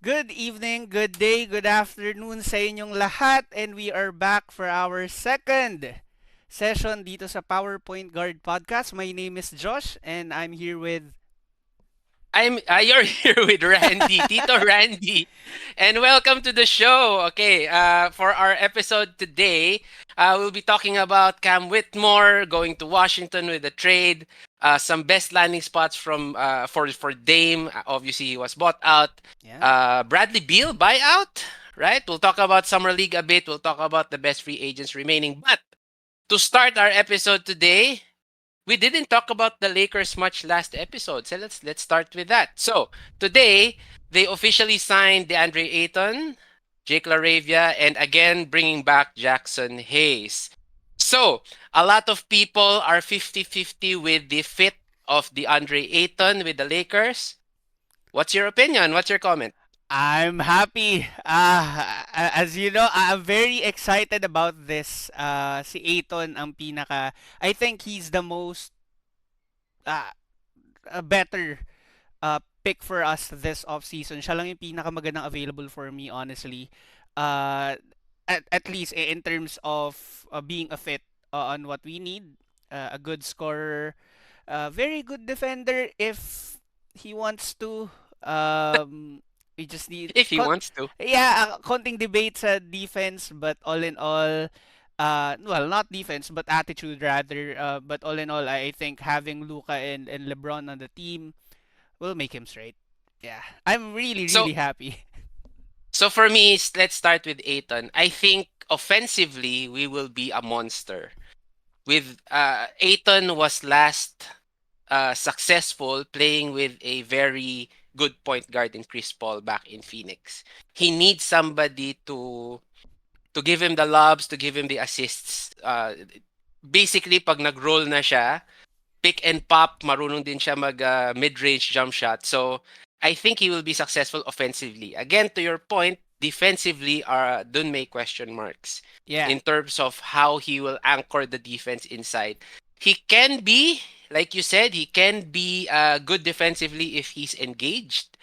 Good evening, good day, good afternoon sa inyong lahat, and we are back for our second session dito sa PowerPoint Guard Podcast. My name is Josh and I'm here with I'm You're here with Randy, Tito Randy, and welcome to the show. Okay, for our episode today, we'll be talking about Cam Whitmore going to Washington with a trade, some best landing spots from for Dame. Obviously, he was bought out. yeah. Bradley Beal buyout, right? We'll talk about summer league a bit. We'll talk about the best free agents remaining. But to start our episode today, we didn't talk about the Lakers much last episode, so let's start with that. So today they officially signed DeAndre Ayton, Jake LaRavia, and again bringing back Jackson Hayes. So a lot of people are 50-50 with the fit of DeAndre Ayton with the Lakers. What's your opinion? What's your comment? I'm happy. As you know, I'm very excited about this. Si Aiton ang pinaka I think he's the most uh, a better pick for us this off-season. Siya lang yung pinakamagandang available for me, honestly. Uh, at least in terms of being a fit on what we need. A good scorer, very good defender if he wants to. We just need If he wants to. yeah, konting debate sa defense, but all in all, well, not defense, but attitude rather. But all in all, I think having Luca and LeBron on the team will make him straight. Yeah, I'm really, So really happy. so for me, let's start with Ayton. I think offensively we will be a monster. With Ayton was last successful playing with a very good point guard in Chris Paul back in Phoenix. He needs somebody to give him the lobs, to give him the assists. Basically, pag nag-roll na siya, pick and pop, marunong din siya mag mid-range jump shot. So, I think he will be successful offensively. Again, to your point, defensively, dun may question marks Yeah. in terms of how he will anchor the defense inside. He can be, like you said, he can be good defensively if he's engaged.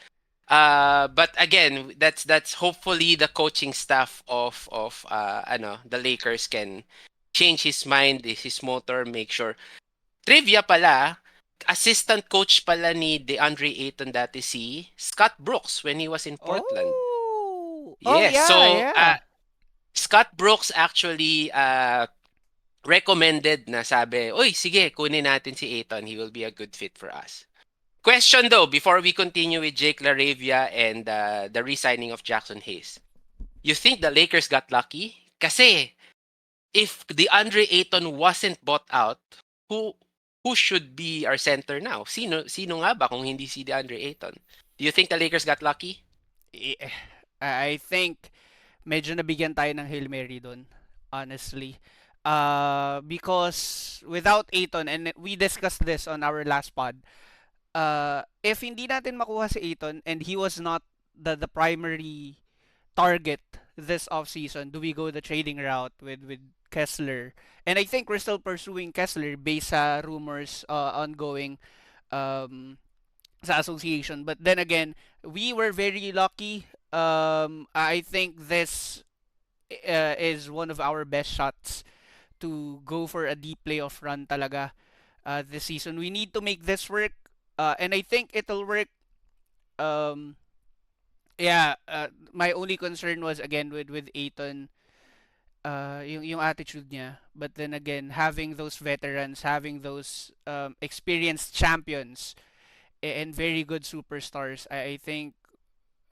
But again, that's hopefully the coaching staff of the Lakers can change his mind, his motor, make sure. Trivia pala, assistant coach pala ni DeAndre Ayton dati si Scott Brooks when he was in Portland. Oh, Yes, yeah, so yeah. Scott Brooks actually recommended na sabi, "Uy, sige, kunin natin si Ayton. He will be a good fit for us." Question though, before we continue with Jake LaRavia and the re-signing of Jackson Hayes. You think the Lakers got lucky? Kasi if the Andre Ayton wasn't bought out, who who should be our center now? Sino nga ba kung hindi si DeAndre Ayton? Do you think the Lakers got lucky? I I think medyo nabigyan tayo ng Hail Mary doon, honestly. Because without Aiton, and we discussed this on our last pod, if hindi natin makuha si Aiton and he was not the primary target this offseason, do we go the trading route with Kessler? And I think we're still pursuing Kessler based sa rumors ongoing um, sa association. But then again, we were very lucky. I think this is one of our best shots to go for a deep playoff run talaga this season. We need to make this work, and I think it'll work. Um, yeah, my only concern was again with Aiton, yung attitude niya. But then again, having those veterans, having those experienced champions and very good superstars, I think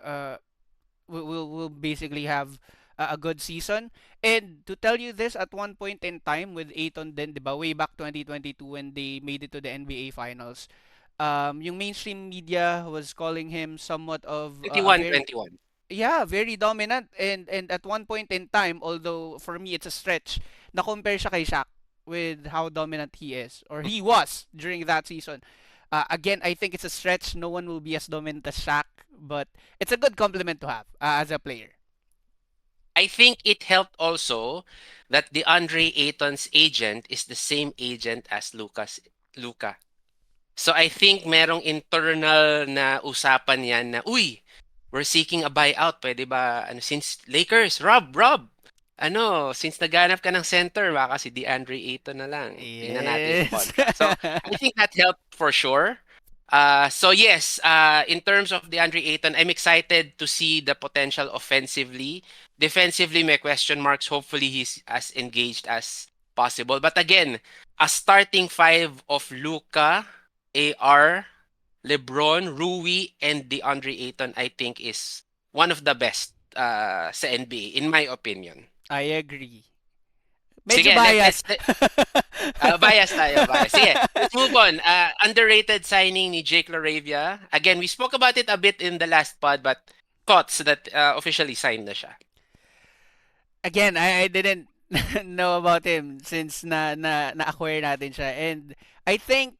uh, we'll basically have a good season. And to tell you this, at one point in time with Aiton din, 'di ba, way back 2022 when they made it to the NBA Finals, yung mainstream media was calling him somewhat of a 21, very 21. yeah, very dominant. And at one point in time, although for me it's a stretch, na compare siya kay Shaq with how dominant he is or he was during that season. Again, I think it's a stretch. No one will be as dominant as Shaq, but it's a good compliment to have as a player. I think it helped also that the Andre Ayton's agent is the same agent as Luca. So I think merong internal na usapan yan na, uy, we're seeking a buyout. Pwede ba, ano, since Lakers, Rob, ano, since naghanap ka ng center, baka si DeAndre Ayton na lang. Tingnan natin yung Yes. contract. So, I think that helped for sure. So yes, in terms of DeAndre Ayton, I'm excited to see the potential offensively. Defensively, may question marks. Hopefully, he's as engaged as possible. But again, a starting five of Luka, AR, LeBron, Rui, and DeAndre Ayton, I think is one of the best sa NBA, in my opinion. I agree. Medyo Sige, biased. bias tayo, bias. Sige, let's move on. Underrated signing ni Jake LaRavia. Again, we spoke about it a bit in the last pod, but thoughts that officially signed na siya. Again, I didn't know about him since na-acquire natin siya. And I think,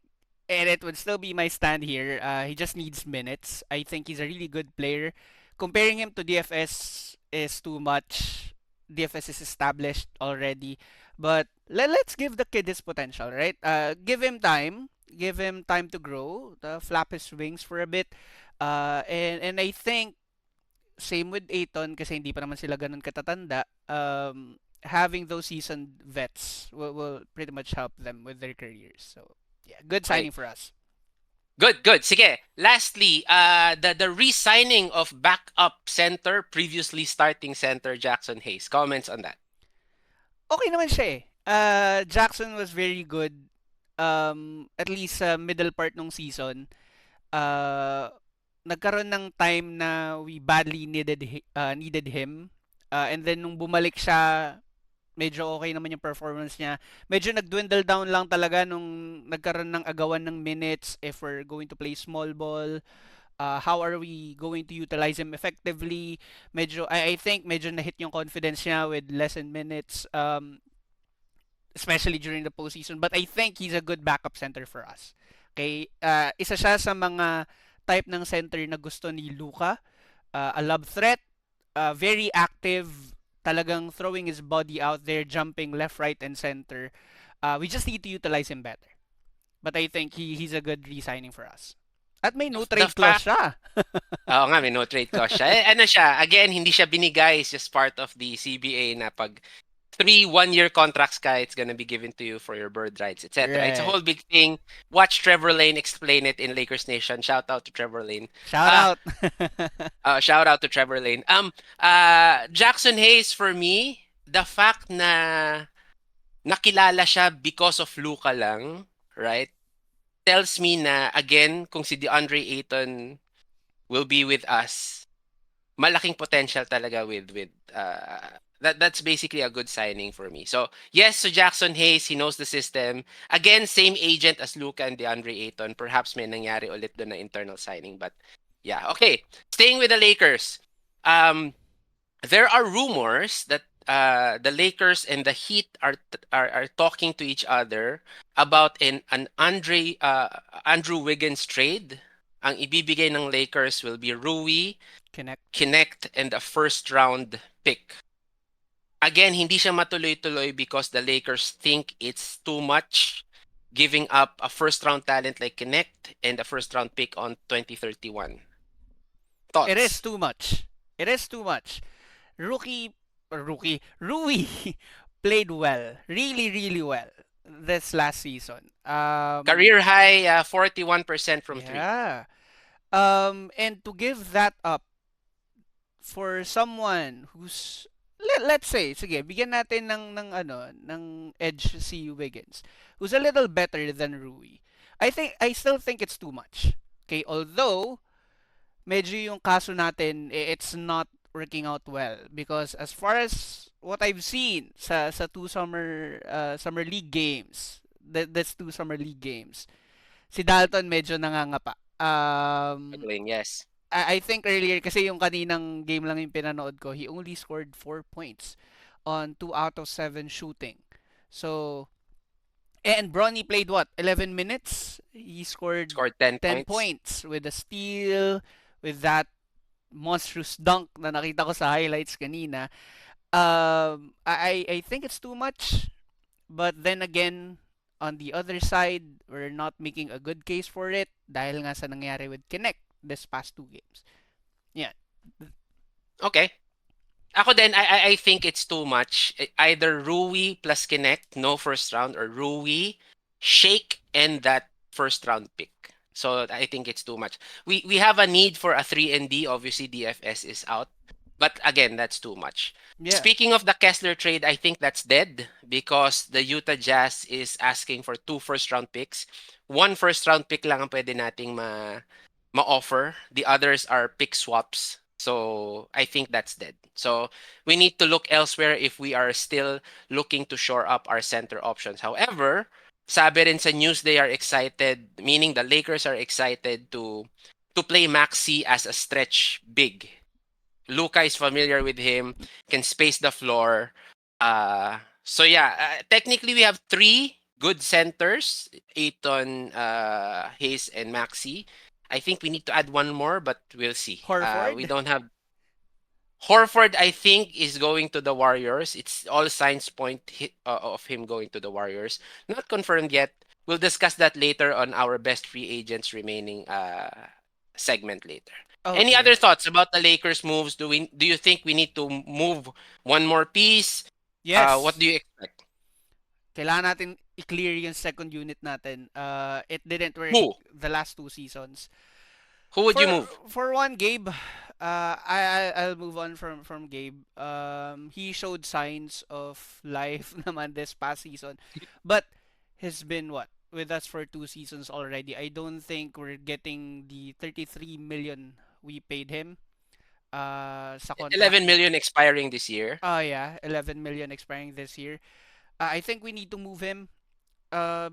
and it would still be my stand here, he just needs minutes. I think he's a really good player. Comparing him to DFS is too much. DFS is established already. But let's give the kid his potential, right? Give him time. Give him time to grow. Flap his wings for a bit. And I think same with Ayton kasi hindi pa naman sila ganun katatanda. Having those seasoned vets will pretty much help them with their careers. So, yeah, good Okay. signing for us. Good, good. Sige. Lastly, the re-signing of backup center, previously starting center Jackson Hayes. Comments on that. Okay naman siya eh. Jackson was very good at least sa middle part ng season. Uh, Nagkaroon ng time na we badly needed him. And then nung bumalik siya, medyo okay naman yung performance niya. Medyo nag-dwindle down lang talaga nung nagkaroon ng agawan ng minutes if we're going to play small ball. How are we going to utilize him effectively? Medyo, I think medyo na-hit yung confidence niya with less than minutes, especially during the postseason. But I think he's a good backup center for us. Okay? Isa siya sa mga type ng center na gusto ni Luka. A lob threat, very active, talagang throwing his body out there, jumping left, right, and center. We just need to utilize him better. But I think he's a good re-signing for us. At may no The trade clause fact siya. Oo nga, may no trade clause siya. Ano siya, again, hindi siya binigay. It's just part of the CBA na pag 3 1-year contracts ka, it's gonna be given to you for your bird rights, etc. It's a Right. whole big thing. Watch Trevor Lane explain it in Lakers Nation. Shout out to Trevor Lane. Shout Ah, out. shout out to Trevor Lane. Jackson Hayes for me, the fact na nakilala siya because of Luka lang, right? Tells me na again, kung si DeAndre Ayton will be with us, malaking potential talaga with that's basically a good signing for me. So yes, so Jackson Hayes, he knows the system. Again, same agent as Luka and DeAndre Ayton. Perhaps may nangyari ulit doon na internal signing, but yeah, okay. Staying with the Lakers. Um there are rumors that the Lakers and the Heat are talking to each other about an Andrew Wiggins trade. Ang ibibigay ng Lakers will be Rui, Connect. Kinect, and a first round pick. Again, hindi siya matuloy-tuloy because the Lakers think it's too much giving up a first round talent like Kinect and a first round pick on 2031. It is Thoughts? too much. It is too much. Rui played well. Really, really well this last season. Career high 41% from 3. Yeah. And to give that up for someone who's let's say, sige, bigyan natin ng edge si Wiggins, who's a little better than Rui. I still think it's too much. Okay, although medyo yung kaso natin it's not working out well because as far as what I've seen sa two summer league games, that's two summer league games. Si Dalton medyo nangangapa. Struggling, yes. I think earlier kasi yung kaninang game lang yung pinanood ko, he only scored 4 points on 2 out of 7 shooting. So, and Bronny played what? 11 minutes? He scored Scored 10 10 points. points with a steal, with that monstrous dunk na nakita ko sa highlights kanina. I think it's too much. But then again, on the other side, we're not making a good case for it dahil nga sa nangyari with Kinect this past two games. Yeah. Okay. Ako din, I think it's too much. Either Rui plus Kinect, no first round, or Rui, Shake, and that first round pick. So I think it's too much. We have a need for a 3 and D. Obviously, DFS is out. But again, that's too much. Yeah, Speaking of the Kessler trade, I think that's dead because the Utah Jazz is asking for two first round picks. One first round pick lang ang pwede nating ma-offer. The others are pick swaps. So I think that's dead. So we need to look elsewhere if we are still looking to shore up our center options. However, sabi rin sa news they are excited, meaning the Lakers are excited to play Maxi as a stretch big. Luka is familiar with him, can space the floor. So yeah, technically we have three good centers, Ayton, Hayes, and Maxi. I think we need to add one more, but we'll see. We Horford. don't have Horford. I think is going to the Warriors. It's all signs point of him going to the Warriors. Not confirmed yet. We'll discuss that later on our best free agents remaining segment later. Any Okay. other thoughts about the Lakers moves? Do you think we need to move one more piece? What Yes. do you expect? Kailangan natin i-clear yung second unit natin. It didn't work Who? the last two seasons. Who would you For move? for one, Gabe, I'll move on from Gabe. He showed signs of life naman this past season, but he's been what with us for two seasons already. I don't think we're getting the 33 million we paid him. Sa contract. 11 million expiring this year. Yeah, 11 million expiring this year. I think we need to move him.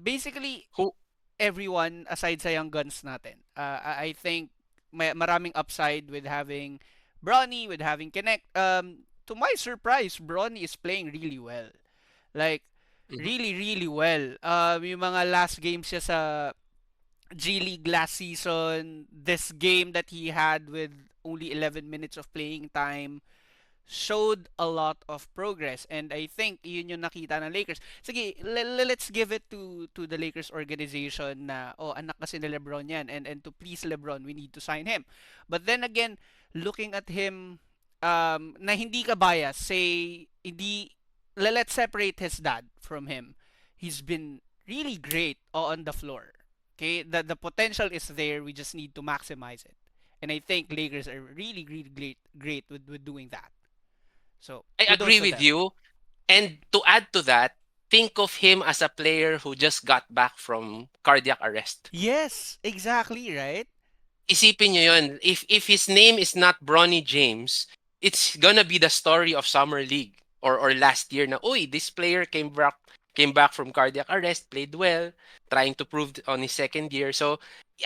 Basically, Who? everyone aside sa young guns natin. I think may maraming upside with having Bronny, with having Connect. To my surprise, Bronny is playing really well. Like, Mhm. really, really well. Yung mga last games siya sa G League last season, this game that he had with only 11 minutes of playing time, showed a lot of progress, and I think yun yung nakita ng Lakers. Sige, let's give it to the Lakers organization na oh, anak kasi ni LeBron yan, and to please LeBron we need to sign him. But then again, looking at him, na hindi ka bias, say hindi, let's separate his dad from him. He's been really great on the floor. Okay, the potential is there, we just need to maximize it. And I think Lakers are really, really great with doing that. So I kudos agree to with them. you. And to add to that, think of him as a player who just got back from cardiac arrest. Yes, exactly, right? Isipin nyo yun. If his name is not Bronny James, it's gonna be the story of Summer League or last year na, uy, this player came back from cardiac arrest, played well, trying to prove on his second year. So,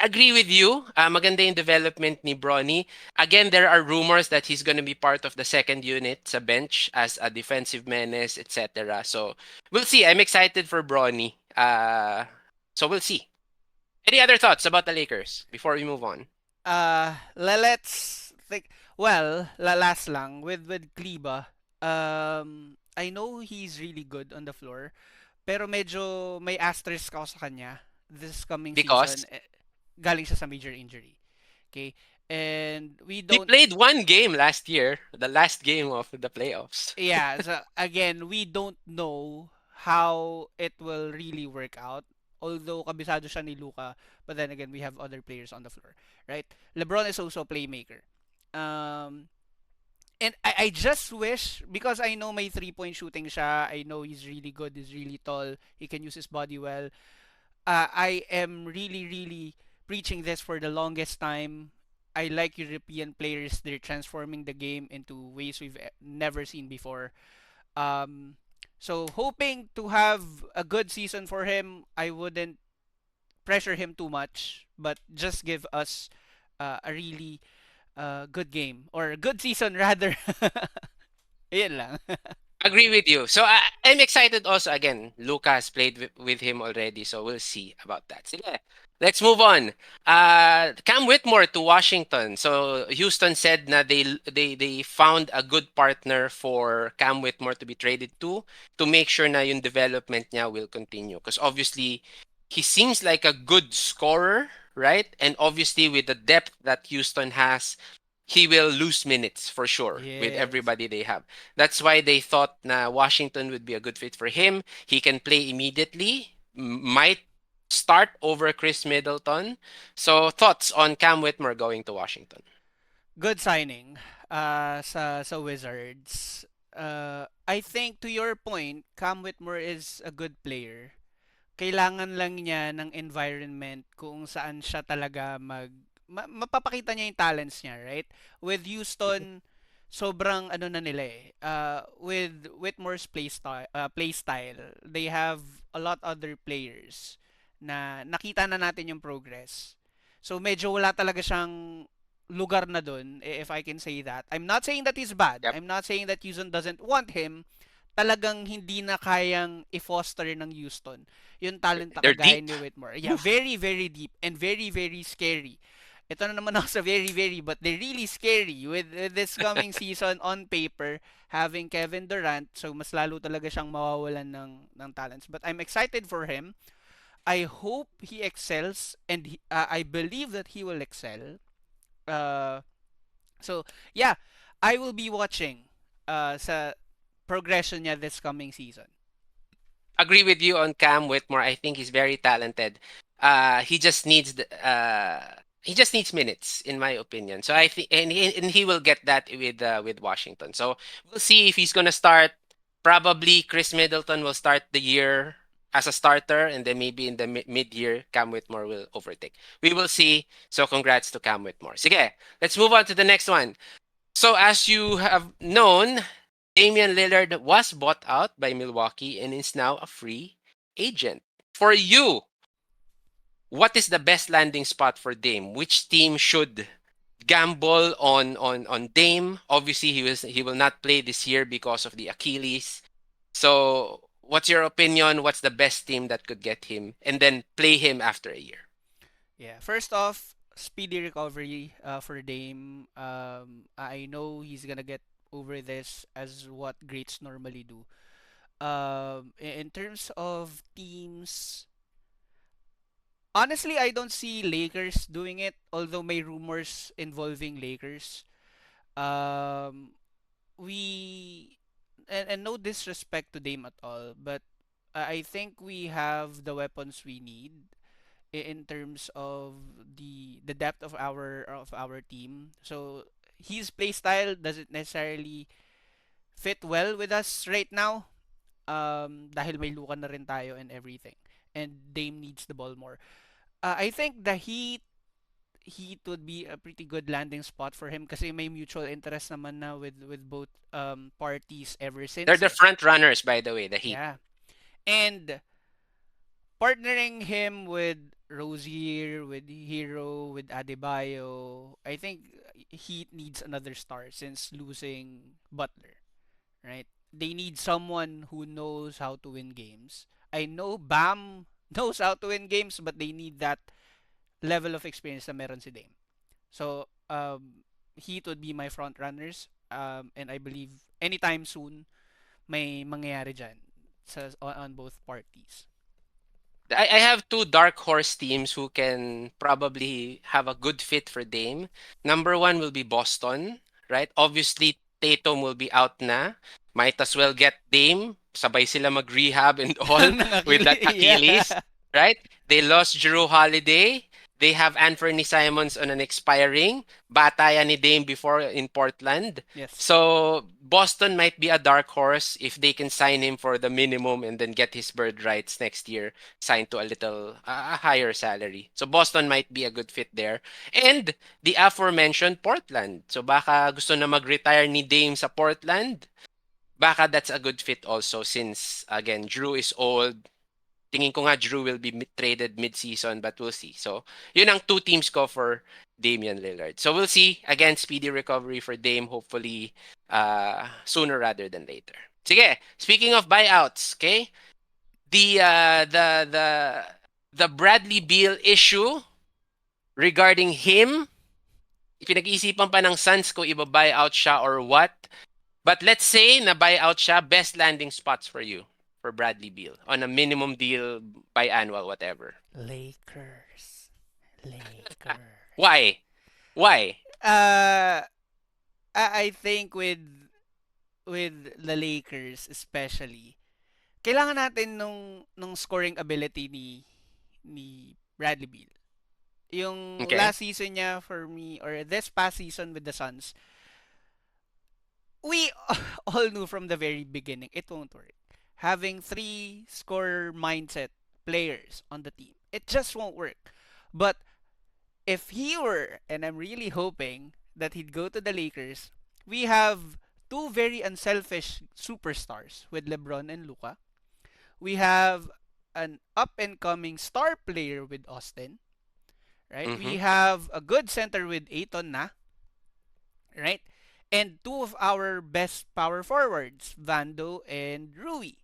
agree with you. Maganda yung development ni Bronny. Again, there are rumors that he's gonna be part of the second unit sa bench as a defensive menace, etc. So, we'll see. I'm excited for Bronny. So we'll see. Any other thoughts about the Lakers before we move on? Let's think. Well, last lang with Kleba. I know he's really good on the floor, pero medyo may asterisk ako sa kanya this coming season. Because Galing siya sa major injury. Okay? And we he don't played one game last year, the last game of the playoffs. yeah, so again, we don't know how it will really work out. Although kabisado siya ni Luka, but then again, we have other players on the floor, right? LeBron is also a playmaker. Um, and I just wish, because I know may 3-point shooting siya, I know he's really good, he's really tall, he can use his body well. I am really, really preaching this for the longest time. I like European players. They're transforming the game into ways we've never seen before. Um, so hoping to have a good season for him. I wouldn't pressure him too much, but just give us a really good game or a good season rather. Yun lang. Agree with you. So I'm excited also. Again, Luca has played with him already, so we'll see about that. Sige, let's move on. Cam Whitmore to Washington. So Houston said na they found a good partner for Cam Whitmore to be traded to make sure na yung development niya will continue. Because obviously, he seems like a good scorer, right? And obviously with the depth that Houston has, he will lose minutes for sure with Yes. everybody they have. That's why they thought na Washington would be a good fit for him. He can play immediately, might start over Chris Middleton. So thoughts on Cam Whitmore going to Washington? Good signing sa Wizards. I think to your point, Cam Whitmore is a good player. Kailangan lang niya ng environment kung saan siya talaga mapapakita niya yung talents niya, right? With Houston, sobrang ano na nila eh. With Whitmore's play style, they have a lot other players na nakita na natin yung progress. So medyo wala talaga siyang lugar na dun, if I can say that. I'm not saying that he's bad. Yep. I'm not saying that Houston doesn't want him. Talagang hindi na kayang i-foster ng Houston yung talent na They're kagaya deep. ni Whitmore. Yeah, Oof. very, very deep and very, very scary. Ito na naman ako sa very, very, but they're really scary with this coming season on paper, having Kevin Durant, so mas lalo talaga siyang mawawalan ng talents. But I'm excited for him. I hope he excels, and I believe that he will excel. Uh, so, yeah, I will be watching sa progression niya this coming season. Agree with you on Cam Whitmore. I think he's very talented. He just needs he just needs minutes, in my opinion. So I think, and he will get that with Washington. So we'll see if he's gonna start. Probably Chris Middleton will start the year as a starter, and then maybe in the mid year, Cam Whitmore will overtake. We will see. So congrats to Cam Whitmore. Sige, let's move on to the next one. So as you have known, Damian Lillard was bought out by Milwaukee and is now a free agent. For you, what is the best landing spot for Dame? Which team should gamble on Dame? Obviously, he will not play this year because of the Achilles. So, what's your opinion? What's the best team that could get him and then play him after a year? Yeah, first off, speedy recovery for Dame. I know he's gonna get over this as what greats normally do. In terms of teams, honestly, I don't see Lakers doing it. Although may rumors involving Lakers. Um, we and no disrespect to Dame at all, but I think we have the weapons we need in terms of the depth of our team. So his play style doesn't necessarily fit well with us right now. Dahil may luka na rin tayo and everything. And Dame needs the ball more. I think the Heat would be a pretty good landing spot for him kasi may mutual interest naman na with both parties ever They're since the eh. front runners, by the way, the Heat. Yeah. And partnering him with Rozier, with Hero, with Adebayo, I think Heat needs another star since losing Butler, right? They need someone who knows how to win games. I know Bam knows how to win games, but they need that level of experience na meron si Dame. So, Heat would be my front runners. And I believe anytime soon, may mangyayari dyan on both parties. I have two dark horse teams who can probably have a good fit for Dame. Number one will be Boston, right? Obviously, Tatum will be out na. Might as well get Dame. Sabay sila mag-rehab and all Ng with that yeah. Achilles, right? They lost Drew Holiday. They have Anthony Simons on an expiring. Bata yan ni Dame before in Portland. Yes. So Boston might be a dark horse if they can sign him for the minimum and then get his bird rights next year signed to a little a higher salary. So Boston might be a good fit there. And the aforementioned Portland. So baka gusto na mag-retire ni Dame sa Portland. Baka that's a good fit also since again Drew is old. Tingin ko nga Drew will be traded mid-season but we'll see. So yun ang two teams ko for Damian Lillard. So we'll see. Again, speedy recovery for Dame hopefully sooner rather than later. Sige, speaking of buyouts, okay? The uh, the the the Bradley Beal issue regarding him, pinag-iisipan pa ng Suns ko iba-buy out siya or what. But let's say na buy out siya, best landing spots for you for Bradley Beal on a minimum deal biannual whatever. Lakers. Lakers. Why? Why? I think with the Lakers especially, kailangan natin nung scoring ability ni Bradley Beal. Yung Okay. last season niya for me, or this past season with the Suns, we all knew from the very beginning it won't work. Having three score mindset players on the team, it just won't work. But if he were, and I'm really hoping that he'd go to the Lakers, we have two very unselfish superstars with LeBron and Luka. We have an up and coming star player with Austin, right? Mm-hmm. We have a good center with Ayton na, right? And two of our best power forwards, Vando and Rui.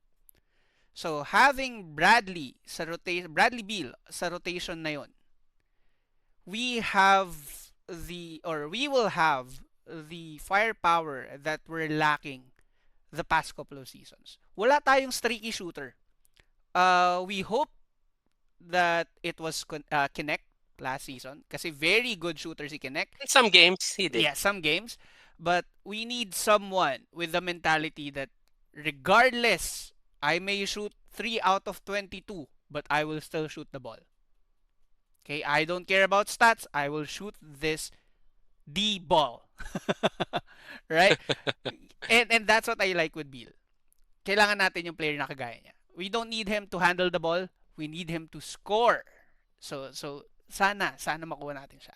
So having Bradley Beal sa rotation na yon, we have we will have the firepower that we're lacking the past couple of seasons. Wala tayong streaky shooter. We hope that it was Kinect last season kasi very good shooter si Kinect. In some games, he did. Yeah, some games. But we need someone with the mentality that regardless, I may shoot 3 out of 22, but I will still shoot the ball. Okay, I don't care about stats. I will shoot this D ball. Right? And that's what I like with Beal. Kailangan natin yung player na kagaya niya. We don't need him to handle the ball. We need him to score. So sana makuha natin siya.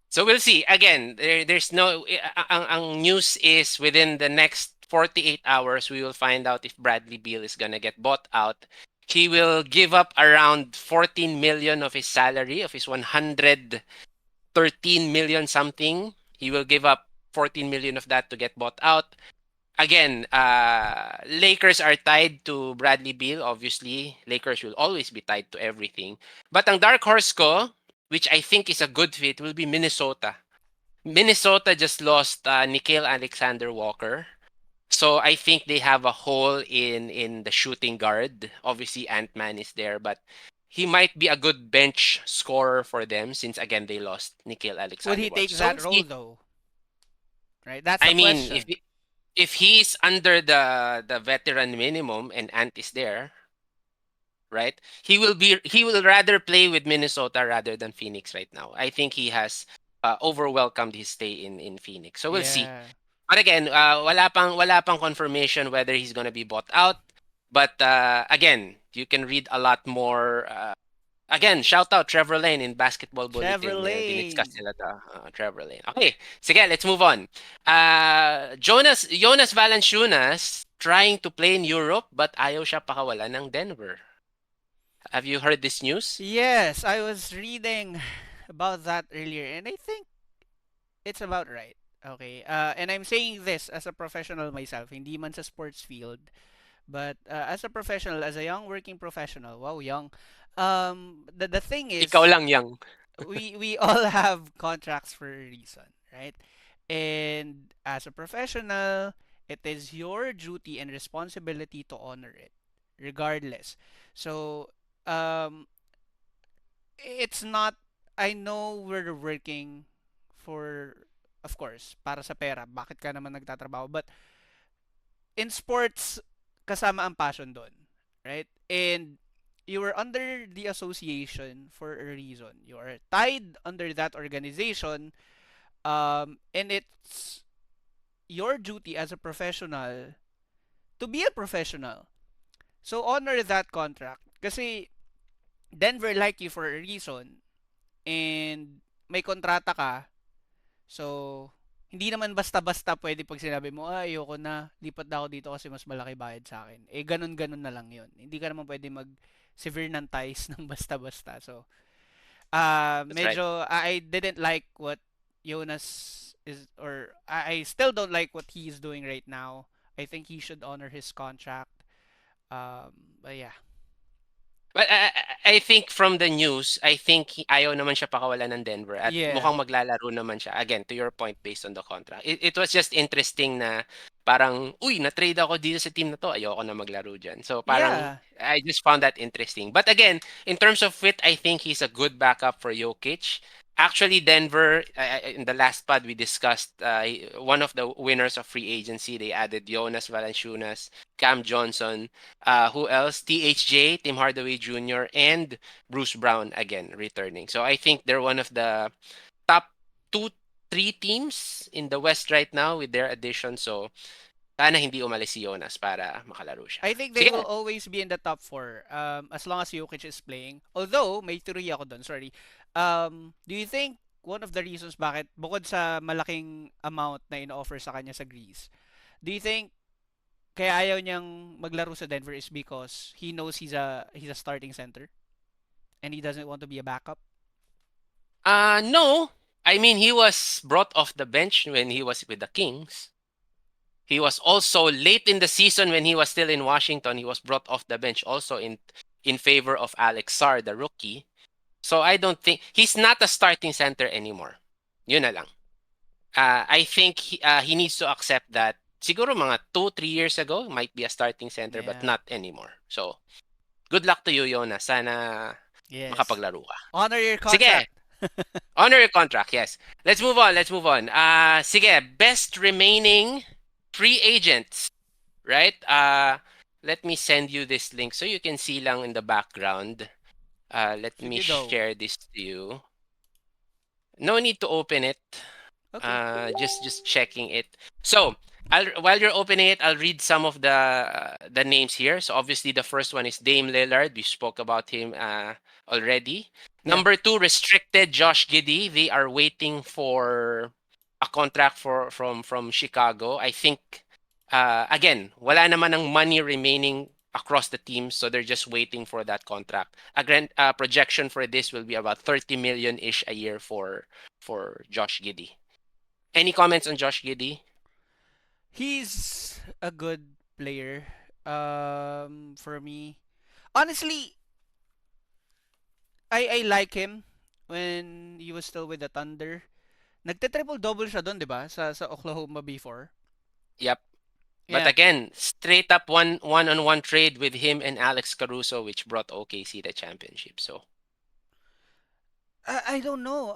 So we'll see. Again, there's no ang news is within the next 48 hours we will find out if Bradley Beal is gonna get bought out. He will give up around 14 million of his salary, of his 113 million something. He will give up 14 million of that to get bought out. Again, Lakers are tied to Bradley Beal. Obviously, Lakers will always be tied to everything. But ang dark horse ko, which I think is a good fit, will be Minnesota. Minnesota just lost Nickeil Alexander Walker. So I think they have a hole in the shooting guard. Obviously, Ant-Man is there, but he might be a good bench scorer for them since again they lost Nickeil Would Alexander he Walker. take So that we'll role see. though? Right? That's the I mean, question. if he's under the veteran minimum and Ant is there, right? He will rather play with Minnesota rather than Phoenix right now. I think he has overwhelmed his stay in Phoenix. So we'll see. Yeah. But again, wala pang confirmation whether he's gonna be bought out. But again, you can read a lot more. Again, shout out Trevor Lane in Basketball Trevor Bulletin. Diniscuss Lane. nila Trevor Lane. Okay, sige, let's move on. Jonas Valanciunas trying to play in Europe but ayaw siya pakawalan ng Denver. Have you heard this news? Yes, I was reading about that earlier, and I think it's about right. Okay. And I'm saying this as a professional myself, hindi man sa sports field, but as a professional, as a young working professional. Wow, young. The thing Ikaw is, lang yang. we all have contracts for a reason, right? And as a professional, it is your duty and responsibility to honor it, regardless. So, um, it's not. I know we're working for, of course, para sa pera. Bakit ka naman nagtatrabaho? But in sports, kasama ang passion doon, right? And you were under the association for a reason. You are tied under that organization, and it's your duty as a professional to be a professional. So honor that contract. Kasi Denver like you for a reason, and may kontrata ka. So, hindi naman basta-basta pwede pag sinabi mo, ayoko na, lipat na ako dito kasi mas malaki bayad sa akin. Eh, ganun-ganun na lang yun. Hindi ka naman pwede mag-severe ng ties ng basta-basta. So, That's right. medyo, I didn't like what Jonas is, or I still don't like what he is doing right now. I think he should honor his contract. But yeah. But I think from the news, I think ayaw naman siya pakawalan ng Denver at Yeah. mukhang maglalaro naman siya. Again, to your point based on the contract. It was just interesting na parang, uy, na-trade ako dito sa team na to, ayoko na maglaro dyan. So parang, Yeah. I just found that interesting. But again, in terms of fit, I think he's a good backup for Jokic. Actually, Denver, in the last pod we discussed one of the winners of free agency. They added Jonas Valanciunas, Cam Johnson, who else? THJ, Tim Hardaway Jr., and Bruce Brown again returning. So I think they're one of the top two, three teams in the West right now with their addition. So sana hindi umalis si Jonas para makalaro siya. I think they will Sige. always be in the top four as long as Jokic is playing. Although, may theory ako dun, sorry. Do you think one of the reasons bakit, bukod sa malaking amount na in-offer sa kanya sa Greece, do you think kaya ayaw niyang maglaro sa Denver is because he knows he's a starting center and he doesn't want to be a backup? No. I mean, he was brought off the bench when he was with the Kings. He was also late in the season when he was still in Washington. He was brought off the bench also in favor of Alex Sarr, the rookie. So I don't think he's not a starting center anymore. Yun na lang. I think he needs to accept that siguro mga 2, 3 years ago might be a starting center but Yeah. not anymore. So good luck to you, Yona. Sana Yes. makapaglaro ka. Honor your Sige, contract. honor your contract, yes. Let's move on, let's move on. Sige, best remaining free agents, right? Let me send you this link so you can see lang in the background. Let me Sige daw. share this to you. No need to open it. Okay. Just checking it. So while you're opening it, I'll read some of the names here. So obviously the first one is Dame Lillard. We spoke about him already. Yeah. Number two, restricted Josh Giddey. They are waiting for a contract from Chicago. I think again, wala naman ng money remaining across the team, so they're just waiting for that contract. A grand projection for this will be about 30 million ish a year for Josh Giddey. Any comments on Josh Giddey? He's a good player. For me, honestly, I like him when he was still with the Thunder. Nagte-triple double siya doon, 'di ba? Sa Oklahoma before. Yep. But Yeah. again, straight up one-on-one trade with him and Alex Caruso, which brought OKC the championship. So I don't know.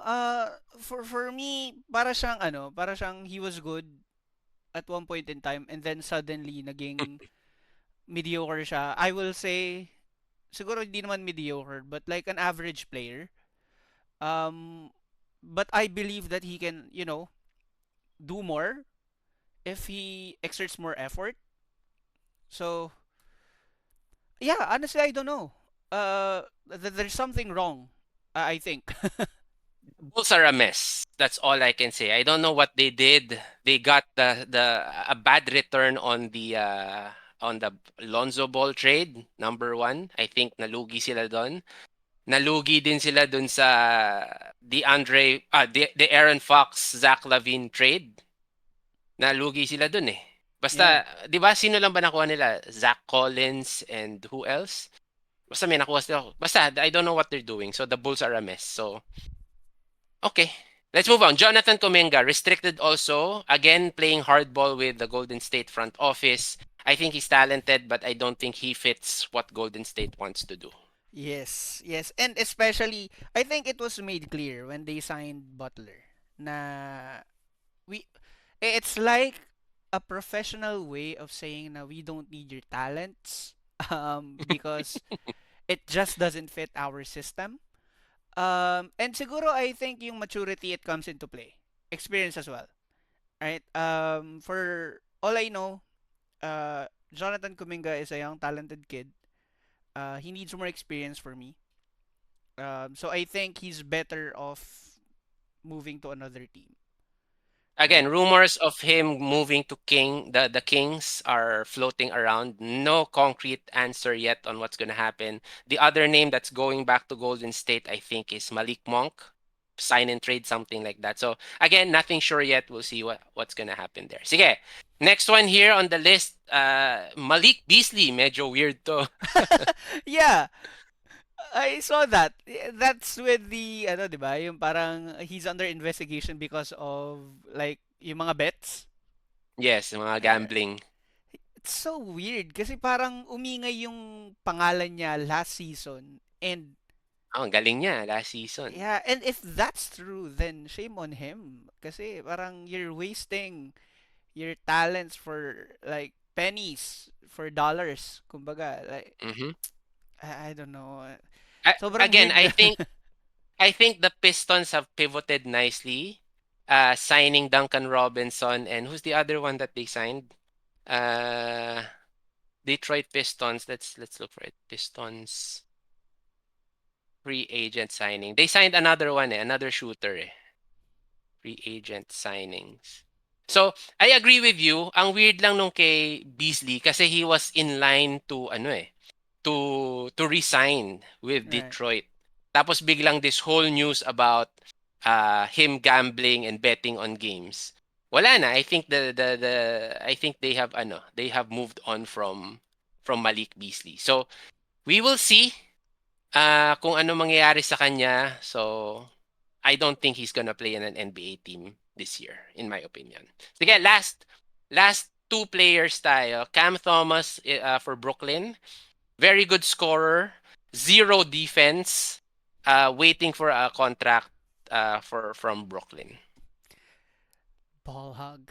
For me, para siyang he was good at one point in time and then suddenly naging mediocre siya. I will say siguro hindi naman mediocre but like an average player. Um but I believe that he can, do more if he exerts more effort. So, yeah, honestly I don't know. There's something wrong, I think. Bulls are a mess. That's all I can say. I don't know what they did. They got the a bad return on the Lonzo Ball trade, number one. I think nalugi sila doon. Nalugi din sila dun sa the Aaron Fox, Zach Lavine trade. Nalugi sila dun eh. Yeah. Basta, di ba, sino lang ba nakuha nila? Zach Collins and who else? Basta may nakuha sila. Basta, I don't know what they're doing. So, the Bulls are a mess. So, okay. Let's move on. Jonathan Kuminga, restricted also. Again, playing hardball with the Golden State front office. I think he's talented, but I don't think he fits what Golden State wants to do. Yes, yes. And especially, I think it was made clear when they signed Butler na we it's like a professional way of saying na we don't need your talents because it just doesn't fit our system. And siguro I think yung maturity it comes into play. Experience as well. Right? For all I know, Jonathan Kuminga is a young talented kid. He needs more experience for me. So I think he's better off moving to another team. Again, Right? rumors of him moving to the Kings are floating around. No concrete answer yet on what's going to happen. The other name that's going back to Golden State, I think, is Malik Monk. Sign and trade, something like that. So again, nothing sure yet. We'll see what's going to happen there. Sige. Next one here on the list, Malik Beasley. Medyo weird to. Yeah, I saw that. That's with the ano, 'di ba? Yung parang he's under investigation because of like yung mga bets. Yes, mga Uh, gambling. it's so weird kasi parang umingay yung pangalan niya last season and Oh, ang galing niya last season. Yeah, and if that's true, then shame on him. Kasi parang you're wasting your talents for like pennies, for dollars. Kumbaga, like Mhm. I don't know. Sobrang Again, weird. I think the Pistons have pivoted nicely, signing Duncan Robinson and who's the other one that they signed? Uh, Detroit Pistons. Let's look for it. Pistons free agent signing. They signed another one, another shooter, free agent signings. So, I agree with you. Ang weird lang nung kay Beasley kasi he was in line to ano to resign with Right. Detroit. Tapos biglang this whole news about him gambling and betting on games. Wala na. I think the I think they have moved on from Malik Beasley. So we will see kung ano mangyayari sa kanya. So I don't think he's gonna play in an NBA team this year, in my opinion. Sige, last two players tayo. Cam Thomas for Brooklyn. Very good scorer, zero defense, waiting for a contract for from Brooklyn. Ball hog.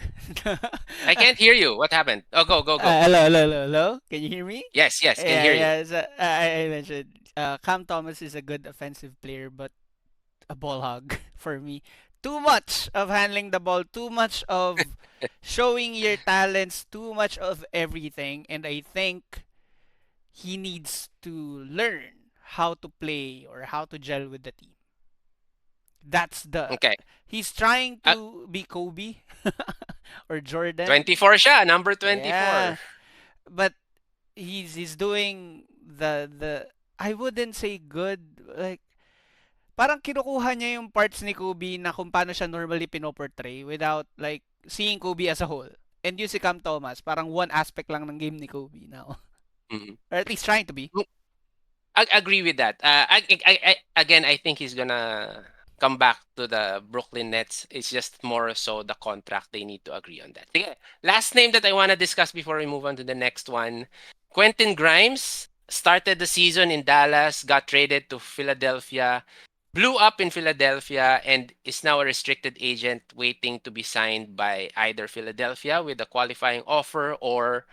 I can't hear you. What happened? Oh, go. Hello, hello, hello, hello. Can you hear me? Yes, can Yeah, hear you. yeah. So, I mentioned Cam Thomas is a good offensive player, but a ball hog for me. Too much of handling the ball, too much of showing your talents, too much of everything, and I think he needs to learn how to play or how to gel with the team. That's the Okay. he's trying Uh, to be Kobe or Jordan. 24 siya, number 24. Yeah, but he's doing the I wouldn't say good, like parang kinukuha niya yung parts ni Kobe na kung paano siya normally pinoportray without like seeing Kobe as a whole. And yung si Cam Thomas, parang one aspect lang ng game ni Kobe now. Mhm. Or at least trying to be. I agree with that. Again, I think he's gonna come back to the Brooklyn Nets. It's just more so the contract. They need to agree on that. Sige, last name that I want to discuss before we move on to the next one. Quentin Grimes started the season in Dallas, got traded to Philadelphia, blew up in Philadelphia, and is now a restricted agent waiting to be signed by either Philadelphia with a qualifying offer or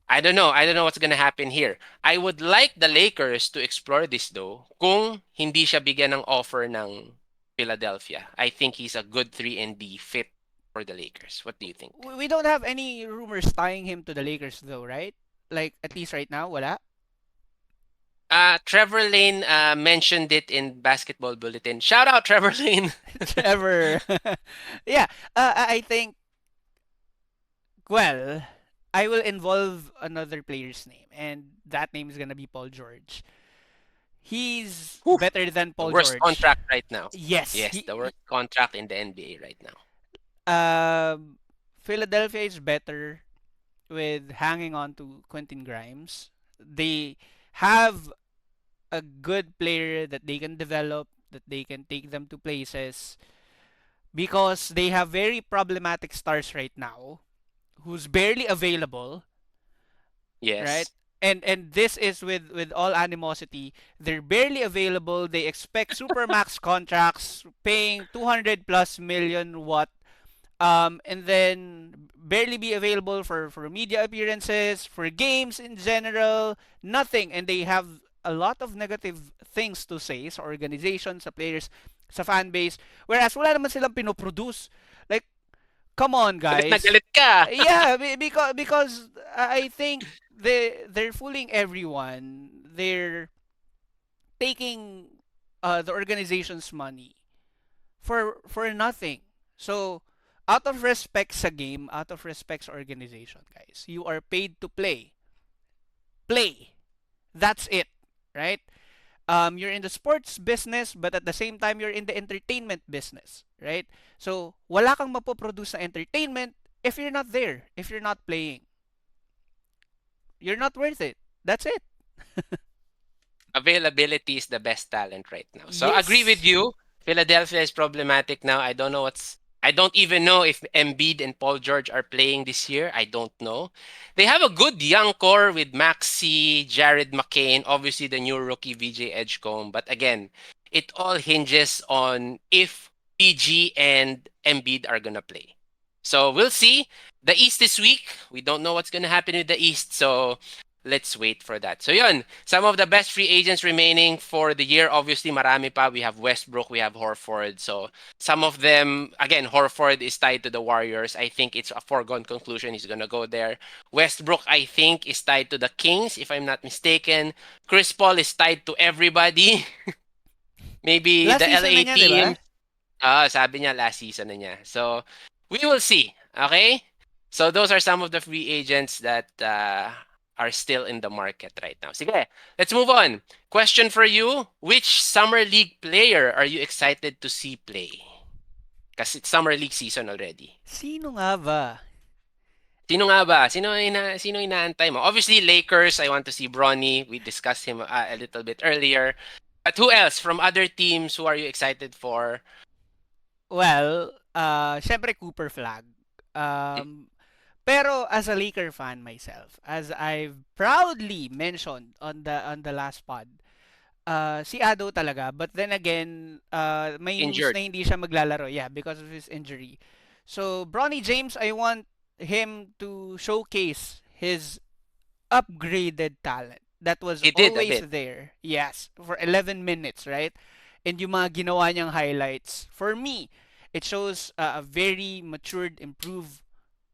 I don't know. I don't know what's gonna happen here. I would like the Lakers to explore this though. Kung hindi siya bigyan ng offer ng Philadelphia, I think he's a good 3 and D fit for the Lakers. What do you think? We don't have any rumors tying him to the Lakers though, right? Like at least right now, wala. Trevor Lane mentioned it in Basketball Bulletin. Shout out Trevor Lane. Trevor. Yeah, I think well, I will involve another player's name, and that name is gonna be Paul George. He's Whew, better than the Paul worst George. contract right now. Yes, Yes, the worst contract in the NBA right now. um Philadelphia is better with hanging on to Quentin Grimes. They have a good player that they can develop, that they can take them to places because they have very problematic stars right now who's barely available, right? Yes. And this is with all animosity. They're barely available. They expect supermax contracts, paying 200 plus million what, and then barely be available for media appearances, for games in general, nothing. And they have a lot of negative things to say sa organization, sa players, sa fan base. Whereas wala naman silang pinoproduce. Like, come on, Galit na guys. galit ka. Yeah, because I think they're fooling everyone. They're taking the organization's money for nothing. So, out of respect sa game, out of respect sa organization, guys, you are paid to play. Play. That's it, right? You're in the sports business, but at the same time, you're in the entertainment business, right? So, wala kang mapoproduce na entertainment if you're not there, if you're not playing. You're not worth it. That's it. Availability is the best talent right now. So agree with Yes. you. Philadelphia is problematic now. I don't know what's. I don't even know if Embiid and Paul George are playing this year. I don't know. They have a good young core with Maxi, Jared McCain, obviously the new rookie VJ Edgecombe. But again, it all hinges on if PG and Embiid are gonna play. So we'll see. The East this week, we don't know what's gonna happen with the East. So let's wait for that. So yun, some of the best free agents remaining for the year. Obviously, marami pa. We have Westbrook, we have Horford. So some of them, again, Horford is tied to the Warriors. I think it's a foregone conclusion he's gonna go there. Westbrook, I think, is tied to the Kings, if I'm not mistaken. Chris Paul is tied to everybody. Maybe Last the season na LA niya, di ba? team. Sabi niya last season na niya. So, we will see. Okay? So, those are some of the free agents that are still in the market right now. Sige, let's move on. Question for you. Which Summer League player are you excited to see play? Kasi it's Summer League season already. Sino nga ba? Sino nga ba? Sino inaantay mo? Obviously, Lakers, I want to see Bronny. We discussed him a little bit earlier. But who else from other teams who are you excited for? Well, syempre Cooper Flag. Um, pero as a Laker fan myself, as I've proudly mentioned on the last pod, si Ado talaga. But then again, may news Injured. na hindi siya maglalaro. Yeah, because of his injury. So, Bronny James, I want him to showcase his upgraded talent that was He did a always bit. there. Yes, for 11 minutes, right? And yung mga ginawa niyang highlights, for me, it shows a very matured, improved,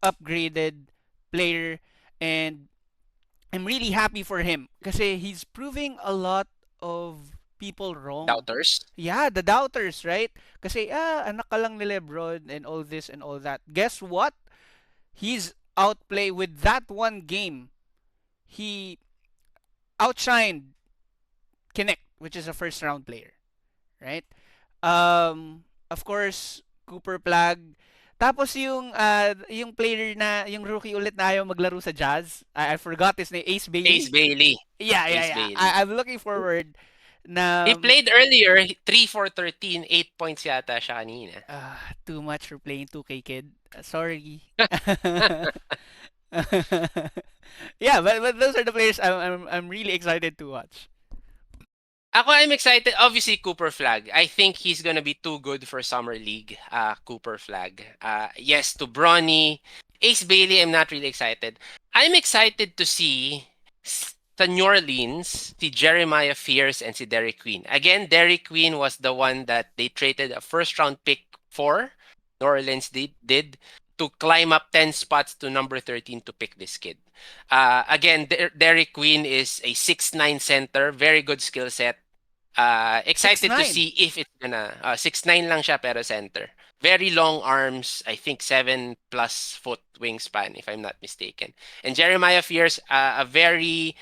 upgraded player, and I'm really happy for him kasi he's proving a lot of people wrong. Doubters. Yeah, the doubters, right? Kasi anak ka lang ni LeBron and all this and all that. Guess what? He's outplay with that one game. He outshined Kinect, which is a first round player, right? Of course, Cooper Plug. Tapos yung player na yung rookie ulit na ayaw maglaro sa Jazz. I forgot his name, Ace Ace Bailey. Bailey. Yeah, yeah, Ace yeah. Bailey. I'm looking forward He na played earlier, 3 for 13, 8 points yata siya kanina. too much for playing 2K kid. Sorry. Yeah, but those are the players I'm really excited to watch. Ako, I'm excited. Obviously, Cooper Flag. I think he's gonna be too good for Summer League. Cooper Flag. Yes, to Bronny. Ace Bailey, I'm not really excited. I'm excited to see sa New Orleans, si Jeremiah Fierce and si Derek Queen. Again, Derek Queen was the one that they traded a first round pick for. New Orleans did to climb up 10 spots to number 13 to pick this kid. Again, Derek Queen is a 6'9 center, very good skill set. Six Excited to nine. see if it's gonna 6'9 lang siya pero center. Very long arms, I think 7+ foot wingspan if I'm not mistaken. And Jeremiah Fierce, a very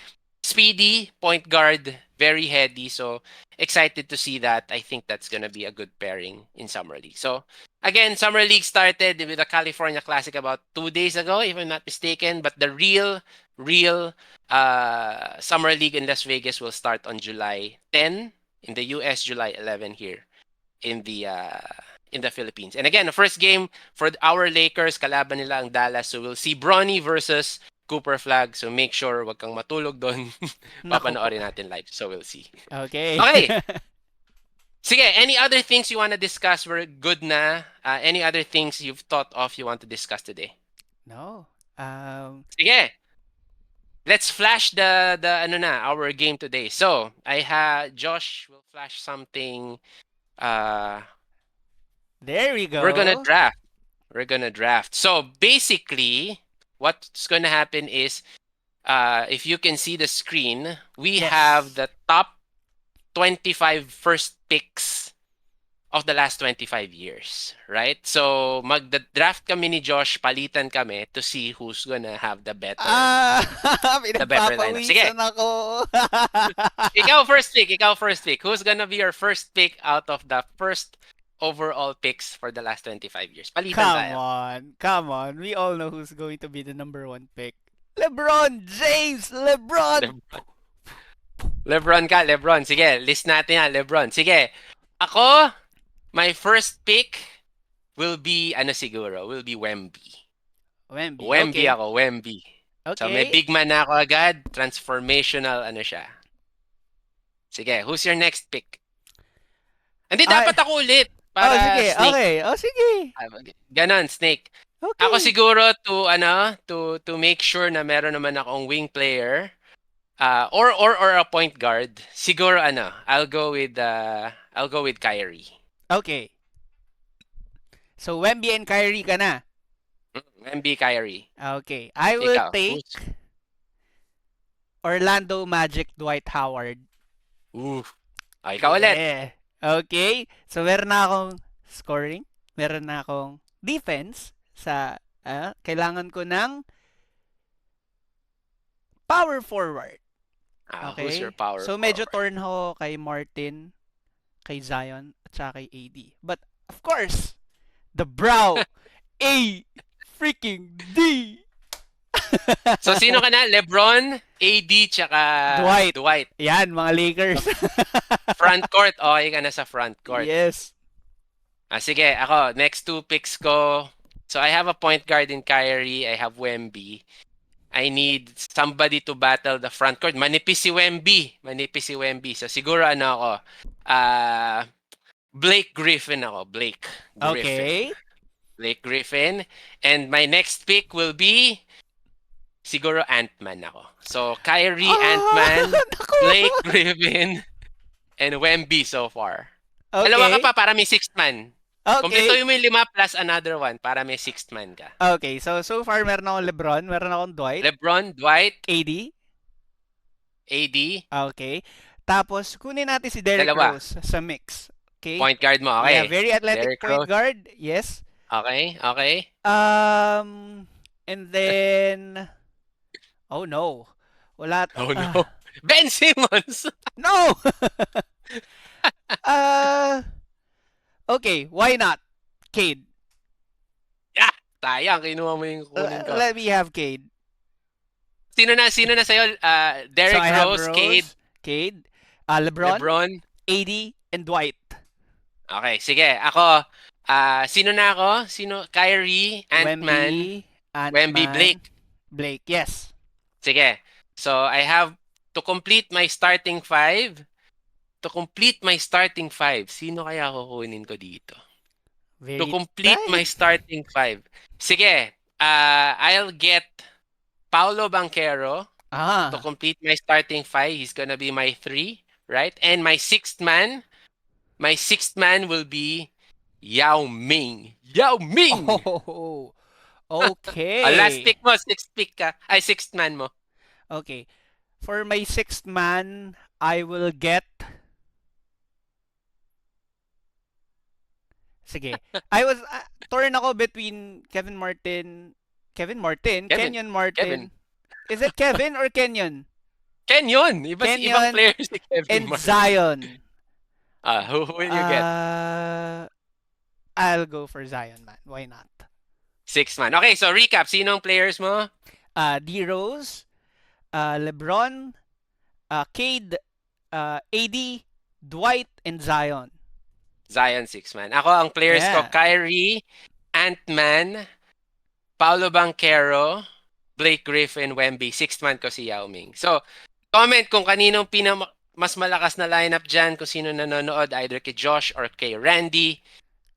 speedy point guard, very heady. So excited to see that. I think that's gonna be a good pairing in Summer League. So again, Summer League started with the California Classic about 2 days ago, if I'm not mistaken. But the real Summer League in Las Vegas will start on July 10 in the US, July 11 here in the Philippines. And again, the first game for our Lakers, kalaban nila ang Dallas. So we'll see Bronny versus Cooper Flag. So make sure wag kang matulog doon. Nako po. Papanoorin natin live. So we'll see. Okay. Okay. Sige, any other things you want to discuss? We're good na. Any other things you've thought of you want to discuss today? No. Sige. Let's flash the ano na, our game today. So, I have Josh will flash something. Uh There we we're gonna go. draft. We're gonna draft. So, basically, what's gonna happen is if you can see the screen, we have Yes. the top 25 first picks of the last 25 years, right? So, mag-draft kami ni Josh, palitan kami to see who's gonna have Ah, the better lineup. Sige, pinagpapawisan ako. ikaw first pick. Who's gonna be your first pick out of the first overall picks for the last 25 years? Palitan Come tayo. on. Come on. We all know who's going to be the number one pick. LeBron James! LeBron! LeBron. LeBron ka, LeBron. Sige, list natin yan, LeBron. Sige, ako, my first pick will be ano siguro, will be Wemby. Wemby. Wemby Okay. ako, Wemby. So may Okay. big man na ako agad, transformational ano siya. Sige, who's your next pick? Hindi, dapat Ay. ako ulit Oh, para sige. snake. Okay. Oh, sige. Ganon, snake. Ako Okay. siguro to make sure na meron naman akong wing player. Or a point guard. Siguro ano, I'll go with Kyrie. Okay. So, Wemby and Kyrie ka na. MB Kyrie. Okay. I will Ikaw, take who's Orlando Magic Dwight Howard. Ooh. Ikaw ulit. Yeah. Okay. So, meron na akong scoring. Meron na akong defense sa kailangan ko ng power forward. Who's your Okay? power So, medyo forward? torn ako kay Martin, kay Zion, at saka kay AD. But, of course, the brow, A freaking D. So sino ka na? LeBron, AD, tsaka Dwight. Dwight. Yan, mga Lakers. Front court, okay ka na sa front court. Yes. Sige, ako, next two picks ko. So I have a point guard in Kyrie, I have Wemby. I need somebody to battle the front court. Manipis si Wemby. Manipis si Wemby. So siguro ano ako, Blake Griffin ako. Blake Griffin. Okay. Blake Griffin. And my next pick will be siguro Ant-Man ako. So Kyrie, Ant-Man, Naku. Blake Griffin, and Wemby so far. Dalawa ka Okay. pa para may sixth man. Okay. Kompleto mo yung 5 plus another one para may sixth man ka. Okay. So far, meron akong LeBron, meron akong Dwight, LeBron, Dwight, AD. AD, Okay. Tapos, kunin natin si Derrick dalawa. Rose sa mix. Okay? Point guard mo, Yeah, okay. very athletic Derrick point Rose, guard. Yes. okay, okay. And then, oh no. Wala. Oh no. Ben Simmons! No! uh, okay, why not? Cade. Yeah, sayang, kinuha mo yung kunin ko. Let me have Cade. Sino na sa'yo? So Derrick I have Rose, Cade, LeBron, LeBron. AD, and Dwight. Okay, sige. Ako, sino na ako? Kyrie, Ant-Man, Wemby, Wemby, Ant-Man, Blake. Blake. Yes. Sige. So, I have to complete my starting five. To complete my starting five, sino kaya kukunin ko dito? To Very complete my tight. starting five. Sige, I'll get Paolo Banchero to complete my starting five. He's gonna be my 3, right? And my sixth man will be Yao Ming. Yao Ming! Oh, Last okay. pick mo, sixth pick ka. Ay, sixth man mo. Okay. For my sixth man, I will get... Sige. I was... torn ako between Kevin Martin... Kenyon Kevin. Martin. Is it Kevin or Kenyon? Kenyon! Ibang Kenyon players si Kevin and Martin. Zion. Who will you get? I'll go for Zion, man. Why not? Six man. Okay, so recap. Sinong players mo? D. Rose, LeBron, Cade, AD, Dwight, and Zion. Zion, six man. Ako, ang players ko, Yeah. Kyrie, Ant-Man, Paolo Banchero, Blake Griffin, Wemby. Sixth man ko si Yao Ming. So, comment kung kaninong mas malakas na lineup dyan, kung sino nanonood, either kay Josh or kay Randy.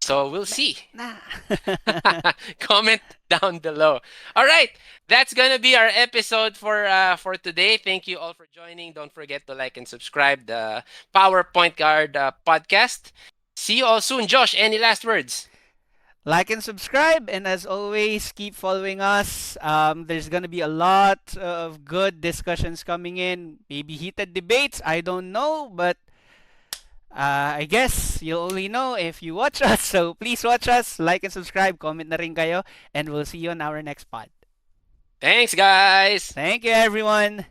So, we'll see. Nah. Comment down below. All right, that's gonna be our episode for today. Thank you all for joining. Don't forget to like and subscribe the PowerPoint Guard podcast. See you all soon. Josh, any last words? Like and subscribe, and as always, keep following us. There's gonna be a lot of good discussions coming in. Maybe heated debates. I don't know, but I guess you'll only know if you watch us. So please watch us, like and subscribe, comment na rin kayo, and we'll see you on our next pod. Thanks, guys. Thank you, everyone.